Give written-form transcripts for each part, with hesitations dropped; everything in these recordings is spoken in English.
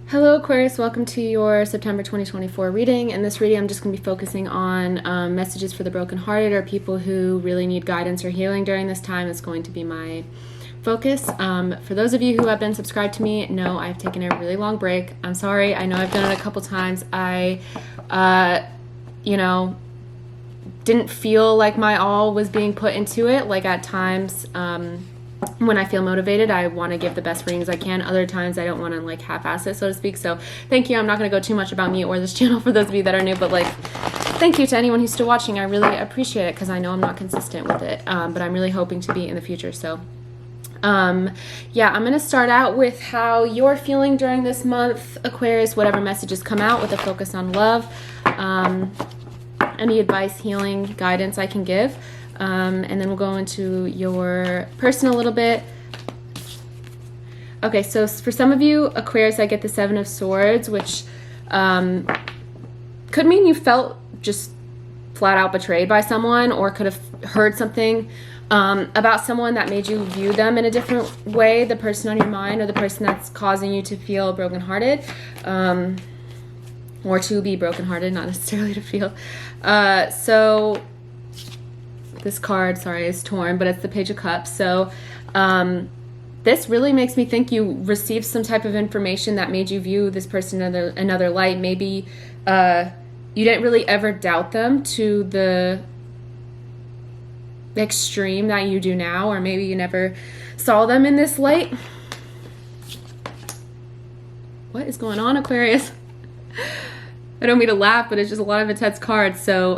Hello Aquarius, welcome to your September 2024 reading. In this reading, I'm just going to be focusing on messages for the brokenhearted or people who really need guidance or healing during this time. It's going to be my focus. For those of you who have been subscribed to me, know I've taken a really long break. I'm sorry. I know I've done it a couple times. I, didn't feel like my all was being put into it. Like at times, when I feel motivated, I want to give the best readings I can. Other times I don't want to like half-ass it, so to speak. So thank you. I'm not going to go too much about me or this channel for those of you that are new, but like thank you to anyone who's still watching. I really appreciate it because I know I'm not consistent with it, but I'm really hoping to be in the future. So yeah, I'm going to start out with how you're feeling during this month, Aquarius, whatever messages come out with a focus on love, any advice, healing, guidance I can give. And then we'll go into your person a little bit. Okay, so for some of you, Aquarius, I get the Seven of Swords, which could mean you felt just flat out betrayed by someone, or could have heard something about someone that made you view them in a different way, the person on your mind or the person that's causing you to feel brokenhearted, or to be brokenhearted, not necessarily to feel. So this card, sorry, is torn, but it's the Page of Cups. So this really makes me think you received some type of information that made you view this person in another light. Maybe you didn't really ever doubt them to the extreme that you do now, or maybe you never saw them in this light. What is going on, Aquarius? I don't mean to laugh, but it's just a lot of intense cards. So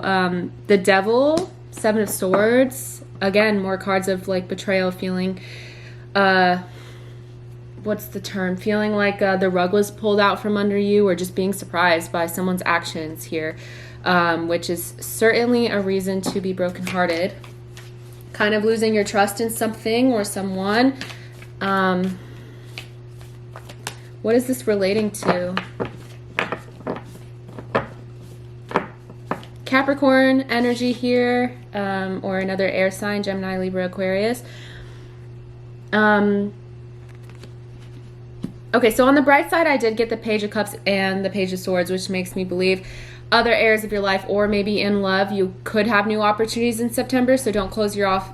the Devil, Seven of Swords, again, more cards of like betrayal, feeling, what's the term? Feeling like the rug was pulled out from under you, or just being surprised by someone's actions here, which is certainly a reason to be brokenhearted. Kind of losing your trust in something or someone. What is this relating to? Capricorn energy here, or another air sign, Gemini, Libra, Aquarius. Okay, so on the bright side, I did get the Page of Cups and the Page of Swords, which makes me believe other areas of your life, or maybe in love, you could have new opportunities in September, so don't close yourself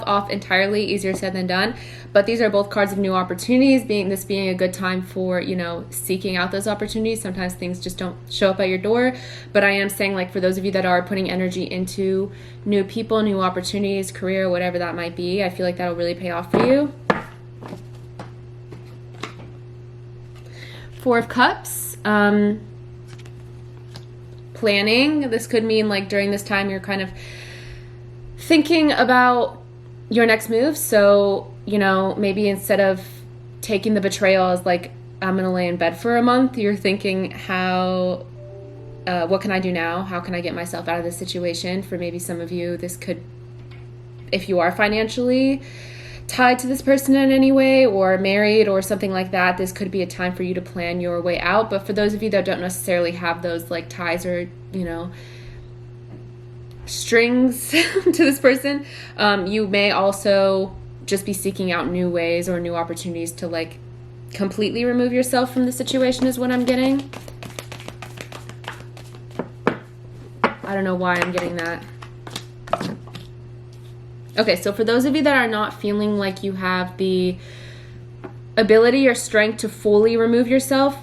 off entirely. Easier said than done. But these are both cards of new opportunities, being a good time for, seeking out those opportunities. Sometimes things just don't show up at your door. But I am saying, like, for those of you that are putting energy into new people, new opportunities, career, whatever that might be, I feel like that'll really pay off for you. Four of Cups. Planning. This could mean like during this time you're kind of thinking about your next move. So, maybe instead of taking the betrayal as like, I'm going to lay in bed for a month, you're thinking what can I do now? How can I get myself out of this situation? For maybe some of you, this could, if you are financially tied to this person in any way, or married or something like that, this could be a time for you to plan your way out. But for those of you that don't necessarily have those like ties or, strings to this person, you may also just be seeking out new ways or new opportunities to like completely remove yourself from the situation, is what I'm getting. I don't know why I'm getting that. Okay, so for those of you that are not feeling like you have the ability or strength to fully remove yourself,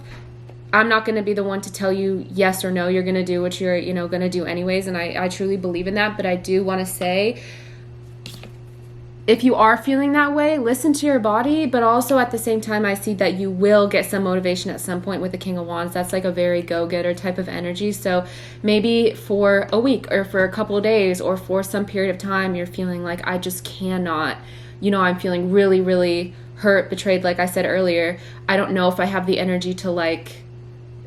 I'm not going to be the one to tell you yes or no. You're going to do what you're, going to do anyways, and I truly believe in that. But I do want to say, if you are feeling that way, listen to your body, but also at the same time, I see that you will get some motivation at some point with the King of Wands. That's like a very go-getter type of energy. So maybe for a week or for a couple of days or for some period of time, you're feeling like, I just cannot, I'm feeling really, really hurt, betrayed. Like I said earlier, I don't know if I have the energy to like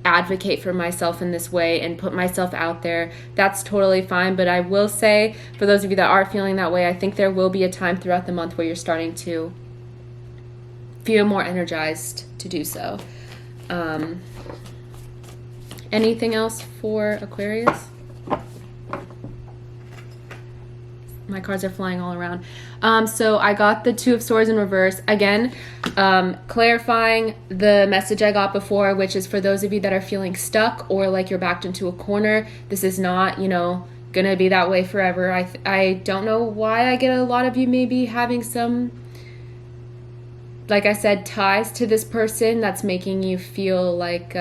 advocate for myself in this way and put myself out there. That's totally fine. But I will say, for those of you that are feeling that way, I think there will be a time throughout the month where you're starting to feel more energized to do so. Anything else for Aquarius? my cards are flying all around. So I got the Two of Swords in reverse. Again, clarifying the message I got before, which is for those of you that are feeling stuck or like you're backed into a corner. This is not, you know, gonna be that way forever. I don't know why I get a lot of you maybe having some, like I said, ties to this person that's making you feel like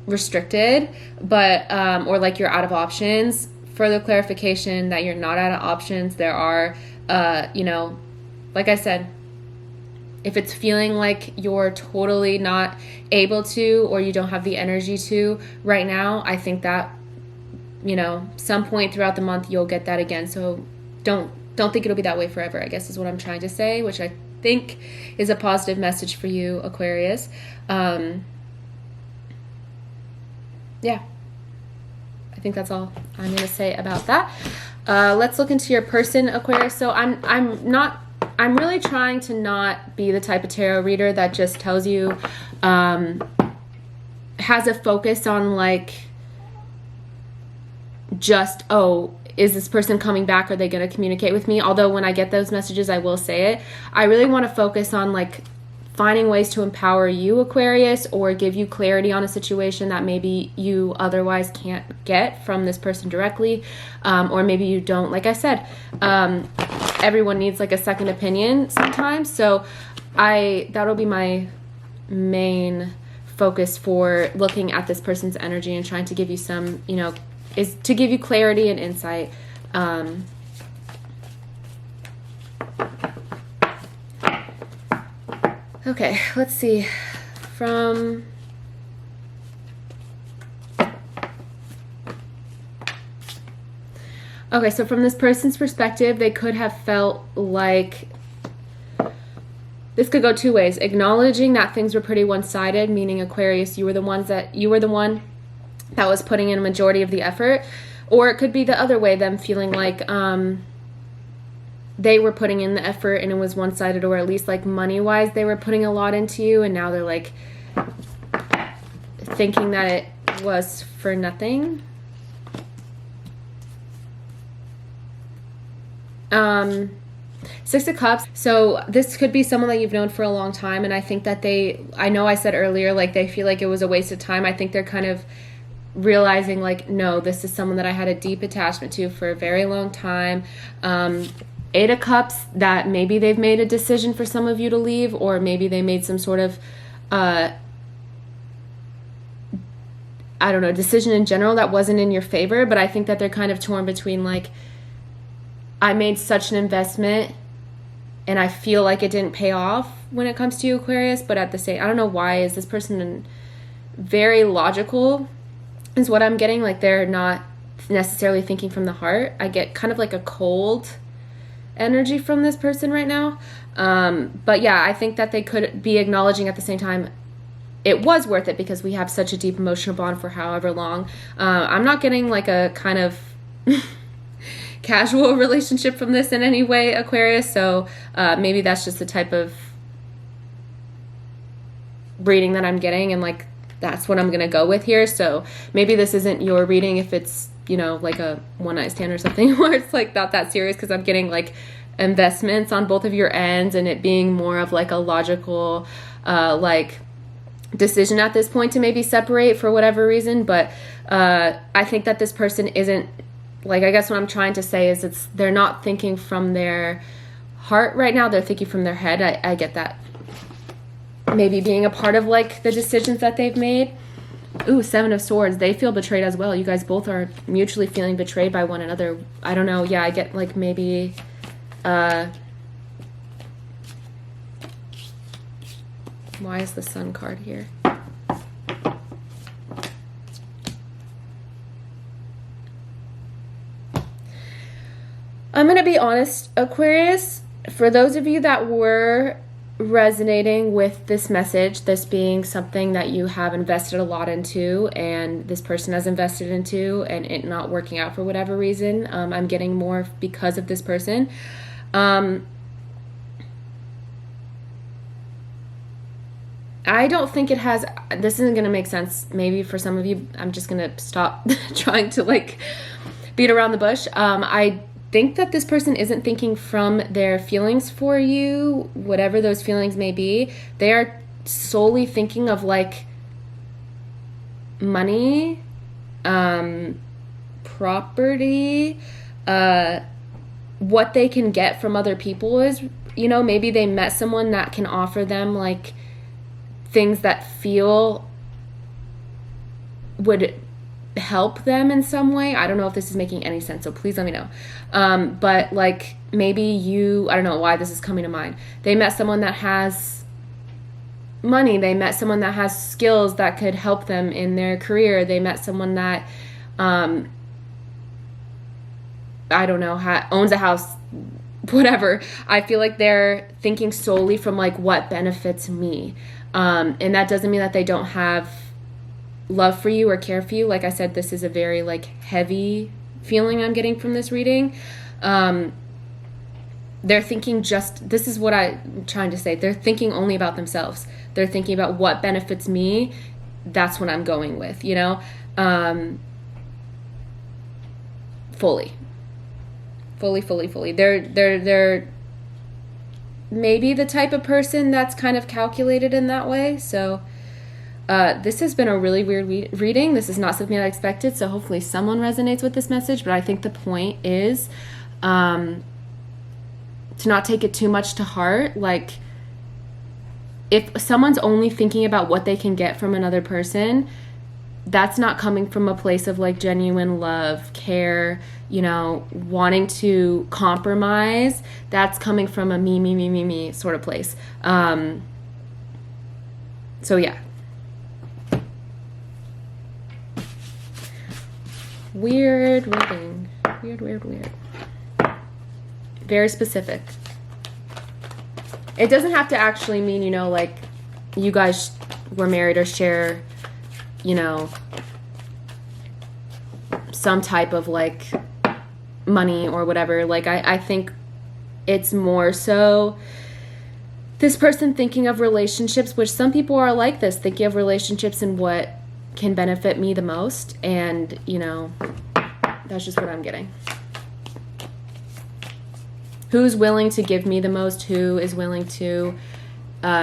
restricted, but or like you're out of options. Further clarification that you're not out of options. There are you know, like I said, if it's feeling like you're totally not able to, or you don't have the energy to right now, I think that, you know, some point throughout the month you'll get that again. So don't think it'll be that way forever, I guess is what I'm trying to say, which I think is a positive message for you, Aquarius. Yeah, I think that's all I'm going to say about that. Let's look into your person, Aquarius. So I'm really trying to not be the type of tarot reader that just tells you, has a focus on like, just, oh, is this person coming back? Are they going to communicate with me? Although when I get those messages, I will say it. I really want to focus on like finding ways to empower you, Aquarius, or give you clarity on a situation that maybe you otherwise can't get from this person directly, or maybe you don't. Like I said, everyone needs like a second opinion sometimes. So that'll be my main focus for looking at this person's energy and trying to give you some, you know, is to give you clarity and insight. Okay, let's see. Okay, so from this person's perspective, they could have felt like, this could go two ways. Acknowledging that things were pretty one-sided, meaning Aquarius, you were the one that was putting in a majority of the effort. Or it could be the other way, them feeling like they were putting in the effort and it was one-sided, or at least like money-wise they were putting a lot into you, and now they're like thinking that it was for nothing. Six of Cups. So this could be someone that you've known for a long time, and I think that I know I said earlier, like they feel like it was a waste of time. I think they're kind of realizing like, no, this is someone that I had a deep attachment to for a very long time. Eight of Cups, that maybe they've made a decision for some of you to leave, or maybe they made some sort of I don't know, decision in general that wasn't in your favor. But I think that they're kind of torn between like, I made such an investment and I feel like it didn't pay off when it comes to you, Aquarius, but at the same, I don't know why, is this person very logical is what I'm getting. Like they're not necessarily thinking from the heart. I get kind of like a cold energy from this person right now. But yeah, I think that they could be acknowledging at the same time it was worth it because we have such a deep emotional bond for however long. I'm not getting like a kind of casual relationship from this in any way, Aquarius. So maybe that's just the type of reading that I'm getting, and like that's what I'm going to go with here. So maybe this isn't your reading if it's, you know, like a one night stand or something where it's like not that serious, because I'm getting like investments on both of your ends and it being more of like a logical like decision at this point to maybe separate for whatever reason. But I think that this person isn't, like, I guess what I'm trying to say is they're not thinking from their heart right now, they're thinking from their head. I get that maybe being a part of like the decisions that they've made. Ooh, Seven of Swords. They feel betrayed as well. You guys both are mutually feeling betrayed by one another. I don't know. Yeah, I get like maybe why is the Sun card here? I'm going to be honest, Aquarius. For those of you that were resonating with this message, this being something that you have invested a lot into and this person has invested into, and it not working out for whatever reason, I'm getting more because of this person. I don't think it has, this isn't going to make sense maybe for some of you. I'm just going to stop trying to like beat around the bush. I think that this person isn't thinking from their feelings for you, whatever those feelings may be. They are solely thinking of like money, property, what they can get from other people is, you know, maybe they met someone that can offer them like things that feel would help them in some way. I don't know if this is making any sense, so please let me know. But like maybe I don't know why this is coming to mind. They met someone that has money. They met someone that has skills that could help them in their career. They met someone that, I don't know, owns a house, whatever. I feel like they're thinking solely from like what benefits me. And that doesn't mean that they don't have love for you or care for you. Like I said, this is a very like heavy feeling I'm getting from this reading. They're thinking this is what I'm trying to say. They're thinking only about themselves. They're thinking about what benefits me. That's what I'm going with, you know? Fully. They're maybe the type of person that's kind of calculated in that way. So this has been a really weird reading. This is not something I expected, so hopefully someone resonates with this message. But I think the point is to not take it too much to heart. Like, if someone's only thinking about what they can get from another person, that's not coming from a place of like genuine love, care, you know, wanting to compromise. That's coming from a me sort of place. So yeah. Weird reading. Weird. Very specific. It doesn't have to actually mean, you know, like you guys were married or share, you know, some type of like money or whatever. Like I think it's more so this person thinking of relationships, which some people are like this, thinking of relationships and what can benefit me the most. And, you know, that's just what I'm getting. Who's willing to give me the most? Who is willing to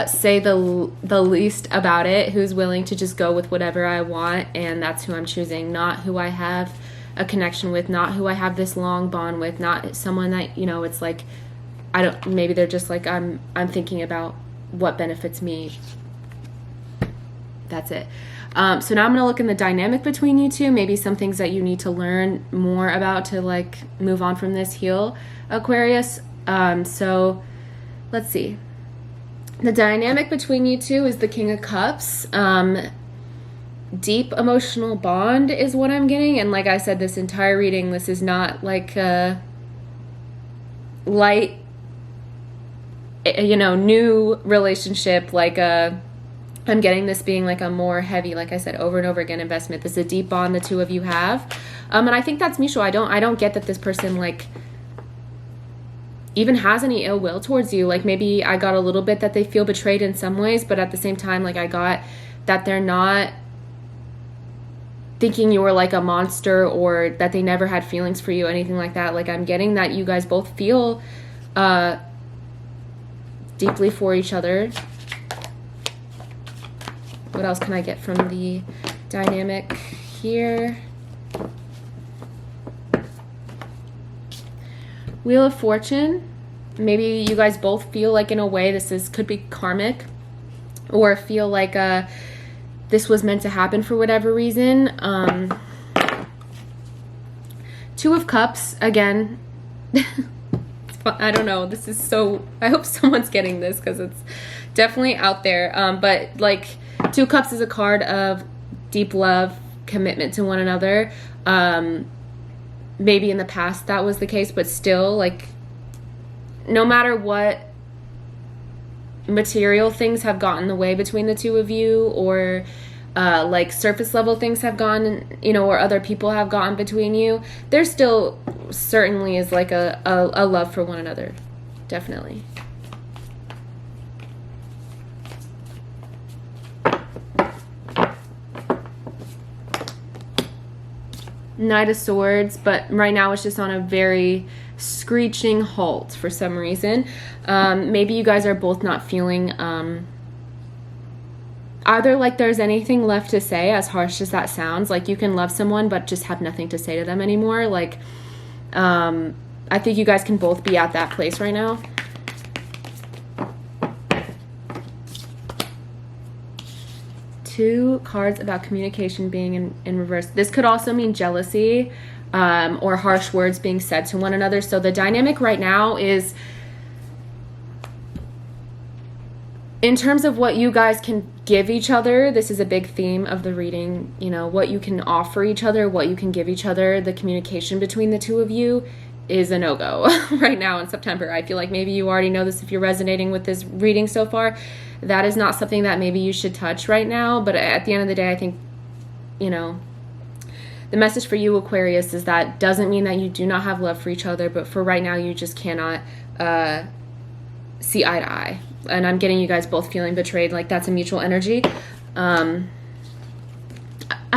say the least about it? Who's willing to just go with whatever I want? And that's who I'm choosing, not who I have a connection with, not who I have this long bond with, not someone that, you know, it's like, maybe they're just like, I'm thinking about what benefits me. That's it. So now I'm going to look in the dynamic between you two, maybe some things that you need to learn more about to like move on from this, heal, Aquarius. So let's see. The dynamic between you two is the King of Cups. Deep emotional bond is what I'm getting. And like I said, this entire reading, this is not like a light, you know, new relationship, like I'm getting this being like a more heavy, like I said, over and over again investment. This is a deep bond the two of you have. And I think that's mutual. I don't get that this person like even has any ill will towards you. Like maybe I got a little bit that they feel betrayed in some ways, but at the same time, like I got that they're not thinking you were like a monster or that they never had feelings for you, anything like that. Like I'm getting that you guys both feel deeply for each other. What else can I get from the dynamic here? Wheel of Fortune. Maybe you guys both feel like in a way could be karmic, or feel like this was meant to happen for whatever reason. Two of Cups, again. I don't know. This is so... I hope someone's getting this because it's definitely out there. But like... Two of Cups is a card of deep love, commitment to one another. Maybe in the past that was the case, but still, like, no matter what material things have gotten in the way between the two of you, or like surface level things have gone, you know, or other people have gotten between you, there still certainly is like a love for one another. Definitely. Knight of Swords, but right now it's just on a very screeching halt for some reason. Maybe you guys are both not feeling either like there's anything left to say, as harsh as that sounds. Like you can love someone but just have nothing to say to them anymore. Like I think you guys can both be at that place right now. Two cards about communication being in reverse. This could also mean jealousy or harsh words being said to one another. So the dynamic right now is, in terms of what you guys can give each other, this is a big theme of the reading, you know, what you can offer each other, what you can give each other. The communication between the two of you is a no-go right now in September. I feel like maybe you already know this if you're resonating with this reading so far. That is not something that maybe you should touch right now. But at the end of the day, I think, you know, the message for you, Aquarius, is that doesn't mean that you do not have love for each other, but for right now, you just cannot see eye to eye. And I'm getting you guys both feeling betrayed. Like that's a mutual energy. I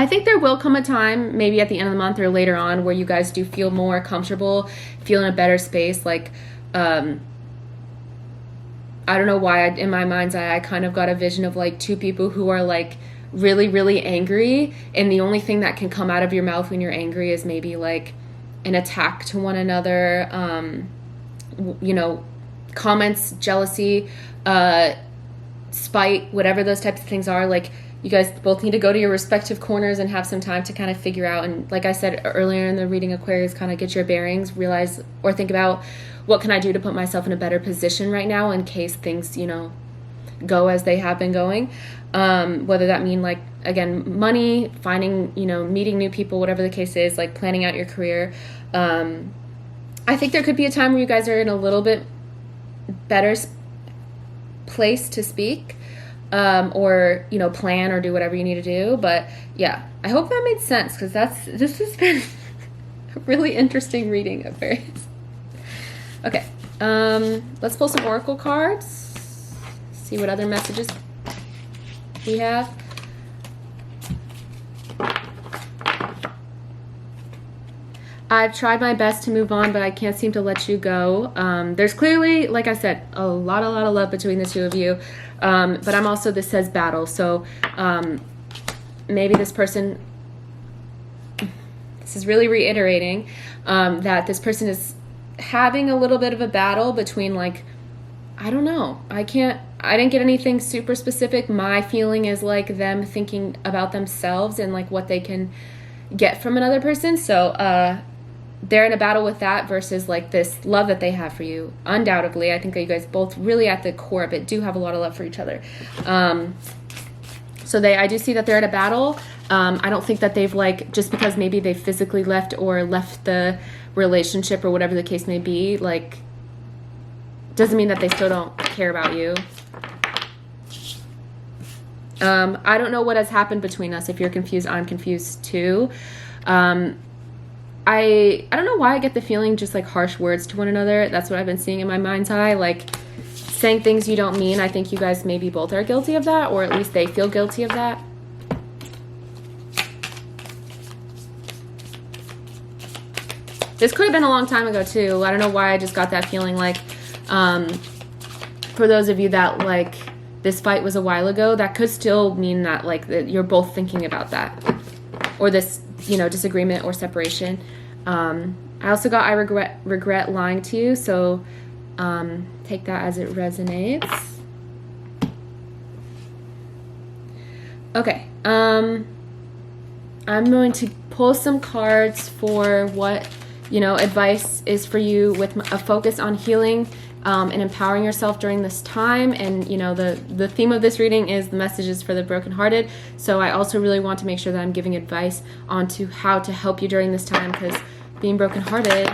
think there will come a time, maybe at the end of the month or later on, where you guys do feel more comfortable, feel in a better space. Like, I don't know why in my mind's eye, I kind of got a vision of like two people who are like really, really angry. And the only thing that can come out of your mouth when you're angry is maybe like an attack to one another, you know, comments, jealousy, spite, whatever those types of things are. Like you guys both need to go to your respective corners and have some time to kind of figure out. And like I said earlier in the reading, Aquarius, kind of get your bearings, realize or think about, what can I do to put myself in a better position right now in case things, you know, go as they have been going. Whether that mean like, again, money, finding, you know, meeting new people, whatever the case is, like planning out your career. I think there could be a time where you guys are in a little bit better place to speak, or, you know, plan or do whatever you need to do. But yeah, I hope that made sense, because this has been a really interesting reading of various. Okay, let's pull some oracle cards, see what other messages we have. I've tried my best to move on, but I can't seem to let you go. There's clearly, like I said, a lot of love between the two of you. But I'm also, this says battle. So maybe this person, this is really reiterating that this person is having a little bit of a battle between, like, I don't know. I didn't get anything super specific. My feeling is like them thinking about themselves and like what they can get from another person. So they're in a battle with that versus like this love that they have for you. Undoubtedly, I think that you guys both really at the core of it do have a lot of love for each other. So I do see that they're in a battle. I don't think that they've, like, just because maybe they physically left or left the relationship or whatever the case may be, like, doesn't mean that they still don't care about you. I don't know what has happened between us. If you're confused, I'm confused too. I don't know why I get the feeling just like harsh words to one another. That's what I've been seeing in my mind's eye. Like saying things you don't mean. I think you guys maybe both are guilty of that, or at least they feel guilty of that. This could have been a long time ago too. I don't know why I just got that feeling. Like, for those of you that like this fight was a while ago, that could still mean that like that you're both thinking about that, or this, you know, disagreement or separation. I also got I regret lying to you, so take that as it resonates. Okay, I'm going to pull some cards for what, you know, advice is for you with a focus on healing and empowering yourself during this time. And, you know, the theme of this reading is the messages for the brokenhearted. So I also really want to make sure that I'm giving advice on to how to help you during this time, because being brokenhearted,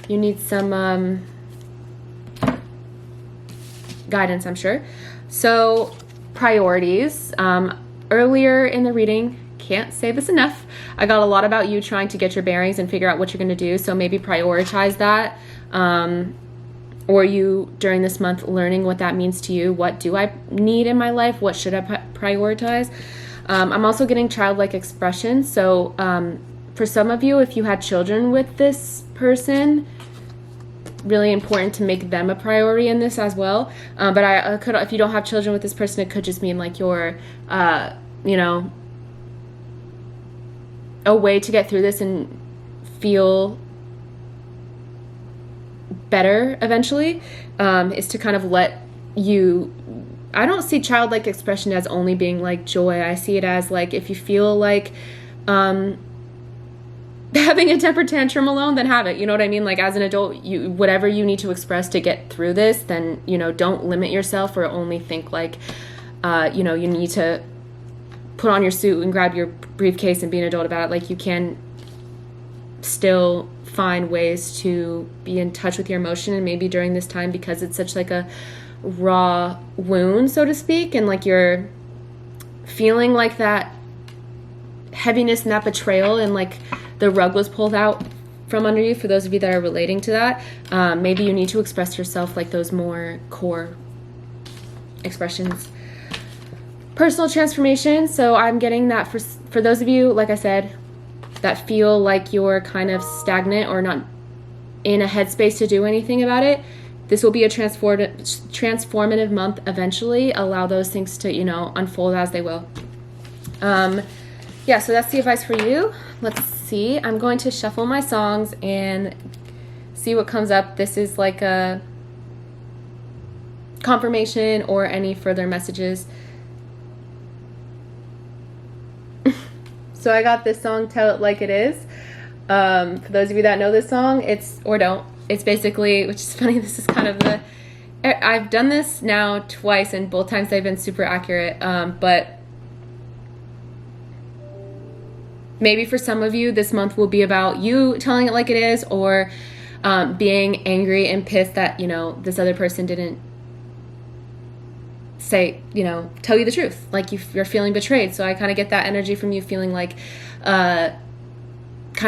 you need some guidance, I'm sure. So priorities. Earlier in the reading, can't say this enough, I got a lot about you trying to get your bearings and figure out what you're going to do. So maybe prioritize that. or you during this month learning what that means to you. What do I need in my life? What should I prioritize? I'm also getting childlike expression. So for some of you, if you had children with this person, really important to make them a priority in this as well. But I could, if you don't have children with this person, it could just mean like your, you know, a way to get through this and feel better eventually is to kind of let you, I don't see childlike expression as only being like joy. I see it as like, if you feel like having a temper tantrum alone, then have it. You know what I mean? Like as an adult, you, whatever you need to express to get through this, then, you know, don't limit yourself or only think like, you know, you need to put on your suit and grab your briefcase and be an adult about it. Like you can still find ways to be in touch with your emotion, and maybe during this time, because it's such like a raw wound, so to speak, and like you're feeling like that heaviness and that betrayal and like the rug was pulled out from under you, for those of you that are relating to that, maybe you need to express yourself like those more core expressions. Personal transformation. So I'm getting that for those of you, like I said, that feel like you're kind of stagnant or not in a headspace to do anything about it. This will be a transformative month eventually. Allow those things to, you know, unfold as they will. Yeah, so that's the advice for you. Let's see. I'm going to shuffle my songs and see what comes up. This is like a confirmation or any further messages. So I got this song, Tell It Like It Is. For those of you that know this song, or don't, it's basically, which is funny, this is kind of I've done this now twice, and both times they've been super accurate, but maybe for some of you, this month will be about you telling it like it is, or being angry and pissed that, you know, this other person didn't say, you know, tell you the truth. Like you're feeling betrayed. So I kind of get that energy from you, feeling like kind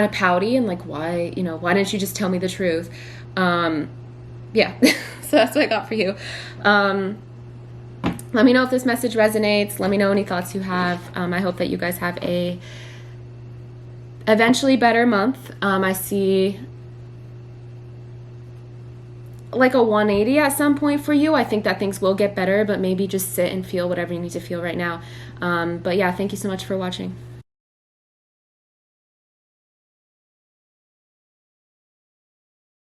of pouty and like, why didn't you just tell me the truth? Yeah, so that's what I got for you. Let me know if this message resonates. Let me know any thoughts you have. I hope that you guys have a eventually better month. I see like a 180 at some point for you. I think that things will get better, but maybe just sit and feel whatever you need to feel right now. But yeah, thank you so much for watching.